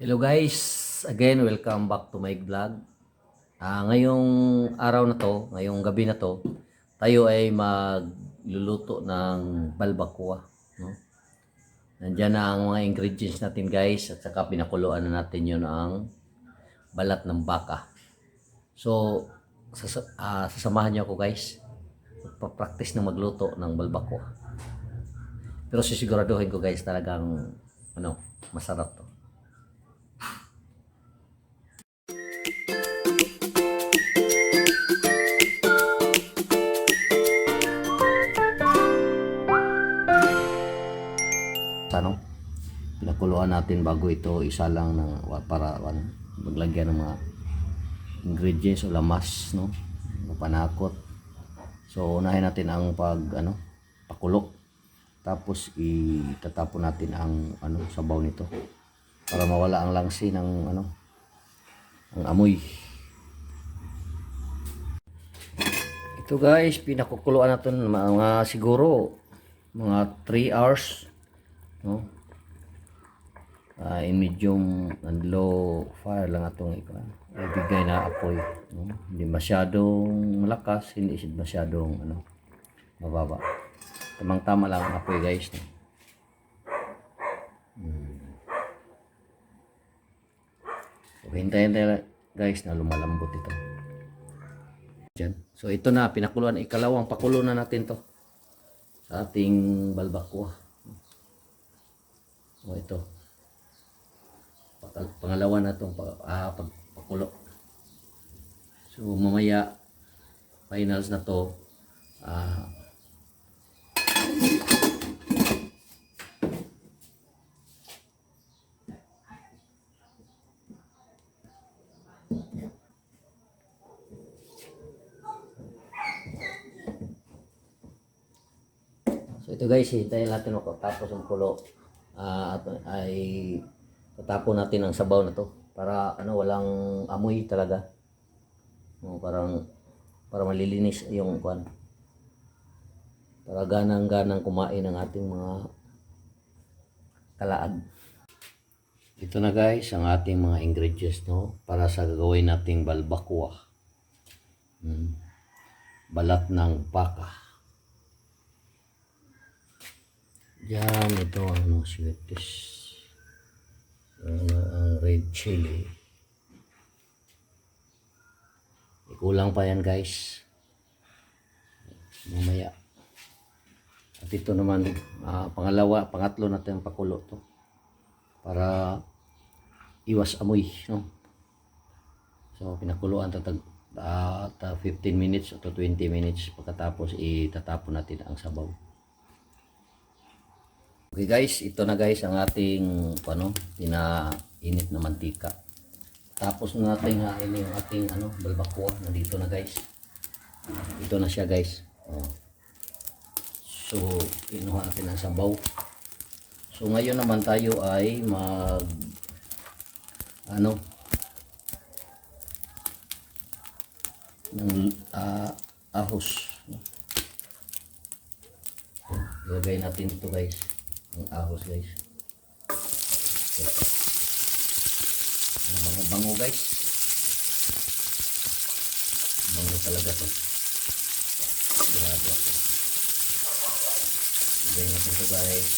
Hello guys, again welcome back to my vlog. Ngayong araw na to, ngayong gabi na to, tayo ay magluluto ng balbacoa, no? Nandiyan na ang mga ingredients natin guys, at saka pinakuluan na natin 'yon ang balat ng baka. So, sasamahan niyo ako guys. Magpa-practice ng magluto ng balbacoa. Pero sisiguraduhin ko guys talagang masarap to. Pinakuluan natin bago ito isa lang para maglagyan ng mga ingredients o lamas, no, panakot. So unahin natin ang pakulo, tapos itatapon natin ang sabaw nito para mawala ang langsi ng ang amoy. Ito guys, pinakukuluan natin mga siguro mga 3 hours, no. In medium and low fire lang atong ibigay na apoy, no? Hindi masyadong malakas, hindi masyadong mababa. Tamang-tama lang ang apoy guys, no? So, hintayin tayo guys na lumalambot ito. Diyan. So ito na, pinakuluan, ikalawang pakulo na natin to sa ating balbacoa. So ito, pangalawa na itong pagpakulo. So mamaya finals na to, so ito guys, hintayin natin tapos ang kulo ay tatapon natin ang sabaw na to para walang amoy talaga, para malilinis yung para ganang kumain ng ating mga kalaad. Ito na guys ang ating mga ingredients, no, para sa gagawin nating balbacoa. Balat ng baka. Yan, ito sweeties. Ang red chili. Kulang pa yan guys, mamaya. At ito naman pangatlo natin pakulo to para iwas amoy, no. So pinakuluan tatag 15 minutes o 20 minutes, pagkatapos itatapon natin ang sabaw. Okay guys, ito na guys ang ating pinainit na mantika. Tapos natin hainin yung ating balbacoa. Nandito na guys. Ito na siya guys. So inuha natin ang sabaw. So ngayon naman tayo ay ng ahos. Ilagay natin ito guys, ang ahos guys. Ang bango guys, bango talaga to. Sigurado ako. Ilagay natin ito guys.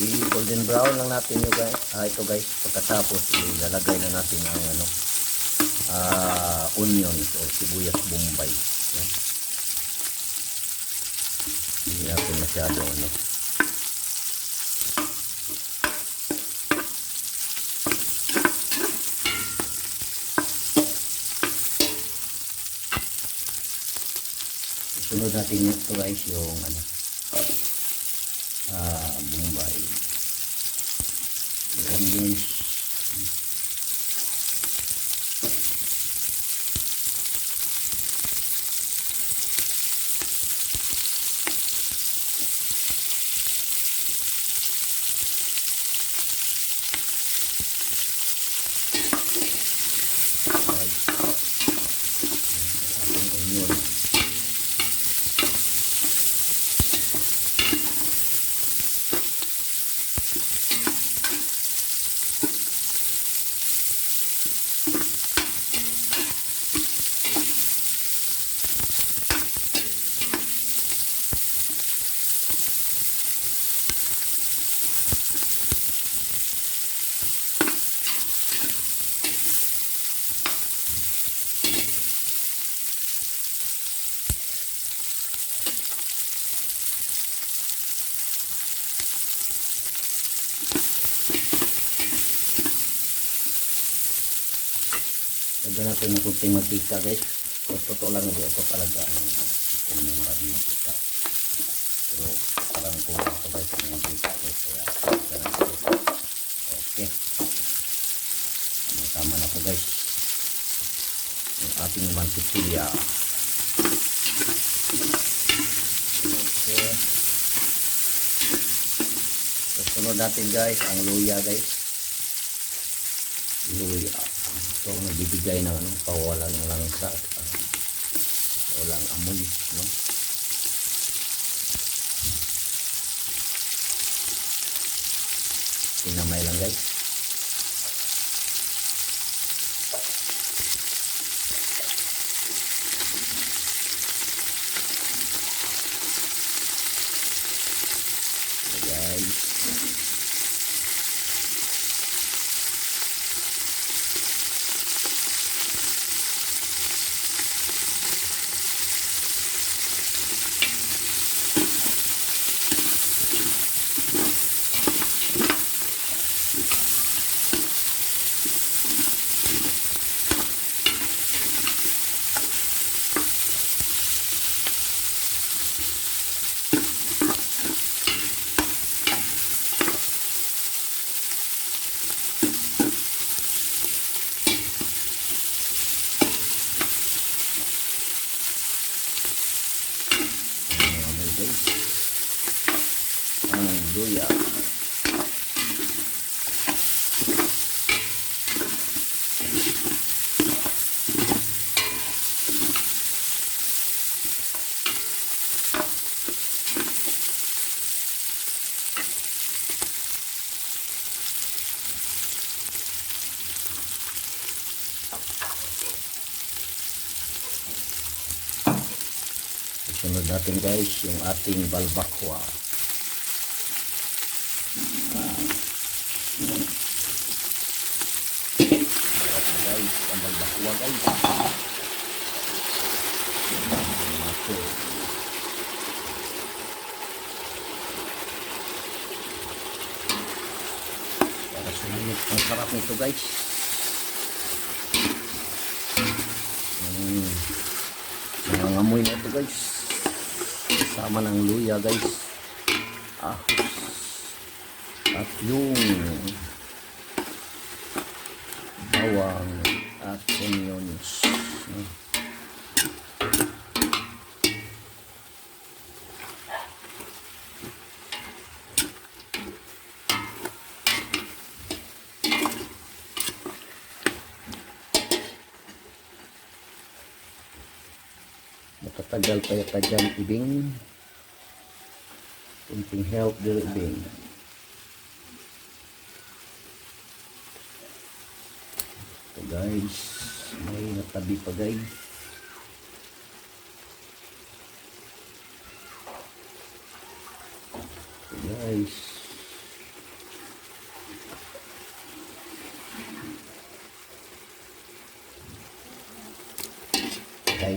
I-golden brown lang natin yung guys. Ito guys, pagkatapos ilalagay na natin ang onions o sibuyas bombay. Yan. Hindi natin masyado ano. Sunod natin ito guys yung ano, bombay. Yung onions. Lagyan natin ng kunting mantika guys. Totoo lang, hindi ito talaga ito may maraming mantika. Pero parang kulang ito guys ng mantika guys. Kaya lagyan natin. Okay. Tama na po guys. Yung ating mantikilya. Okay. Susunod natin guys ang luya guys. Luya. So nagbibigay ng pawalan ng langsa at walang amoy, no? Pinamay lang guys. Luya. Sunod natin guys yung ating balbakwa. Guys, ang balbakwa guys. Ito. Para sumunod ang sarap nito guys. Nangangamoy na ito guys. Kasama ng luya guys. Ahos. At yung bawang at onions. Matatagal pa yata dyan ibing. Kunting help dito ibing. Ito guys, may natabi pa guys. Ito guys.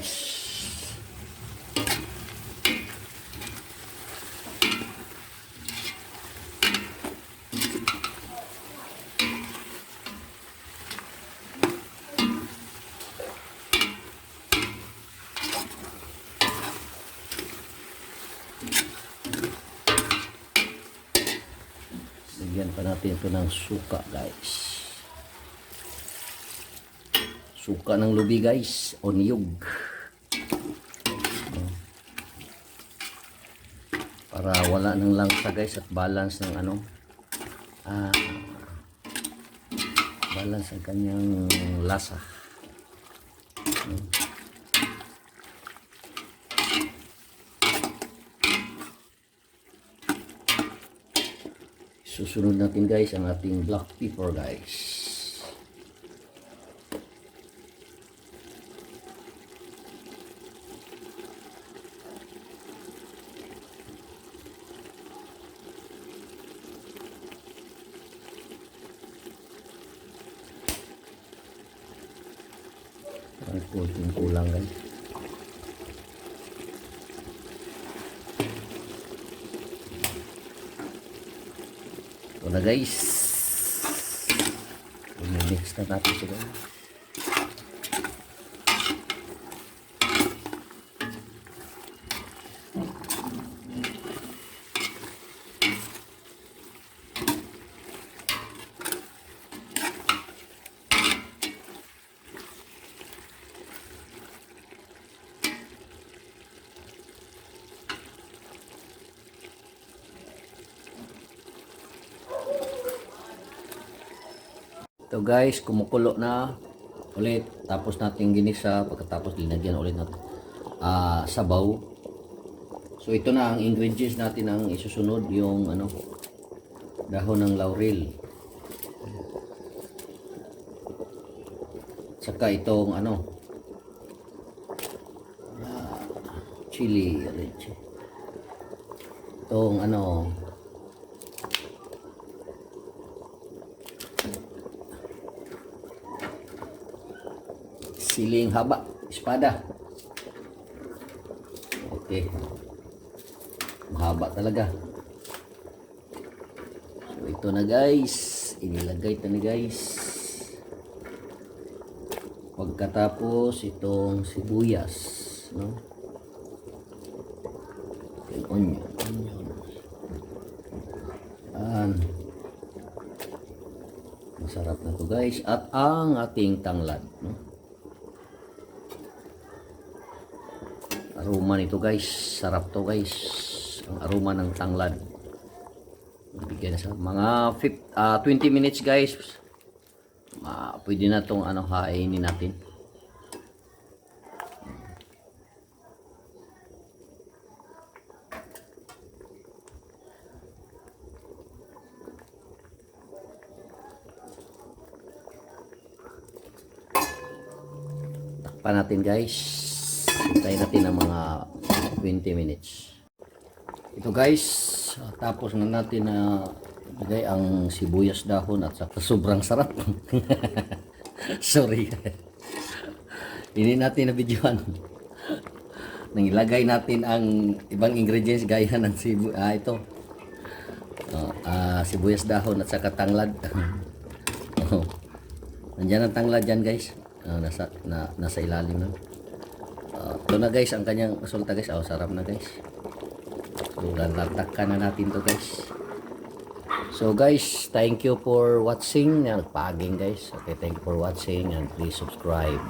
guys. Lagyan pa natin ito ng suka guys. Suka ng lubi guys o niyog. Para wala ng langsa guys at balance ng ano. Balance ang kanyang lasa. Susunod natin guys ang ating black pepper guys. Ang kulang guys. Ito na guys. Mix na natin siya. Ito guys, kumukulo na ulit. Tapos natin ginisa. Pagkatapos linagyan ulit natin sabaw. So ito na ang ingredients natin ang isusunod. Yung ano, dahon ng laurel. Saka itong ano, chili. Itong ano, siling haba, espada. Okay. Mahaba talaga. So ito na guys. Inilagay ito na guys. Pagkatapos itong sibuyas, no? Yung onion. Masarap na to guys. At ang ating tanglad, no? Aroma nito guys, sarap to guys. Ang aroma ng tanglad. Bigyan na sa mga 20 minutes guys. Pwede na tong ano, hainin natin. Takpan natin guys. Hintayin natin ng mga 20 minutes. Ito guys, tapos na natin na bigay ang sibuyas dahon at saka sobrang sarap. Sorry. Hindi natin na videoan. Nangilagay natin ang ibang ingredients gaya ng sibuyas dahon at saka tanglad. Nandiyan ang tanglad dyan guys. Nasa ilalim na. Ito na guys ang kanyang resulta guys. Sarap na guys. So lalagtakan na natin to guys. So guys, thank you for watching. Nagpaging guys. Okay, thank you for watching and please subscribe.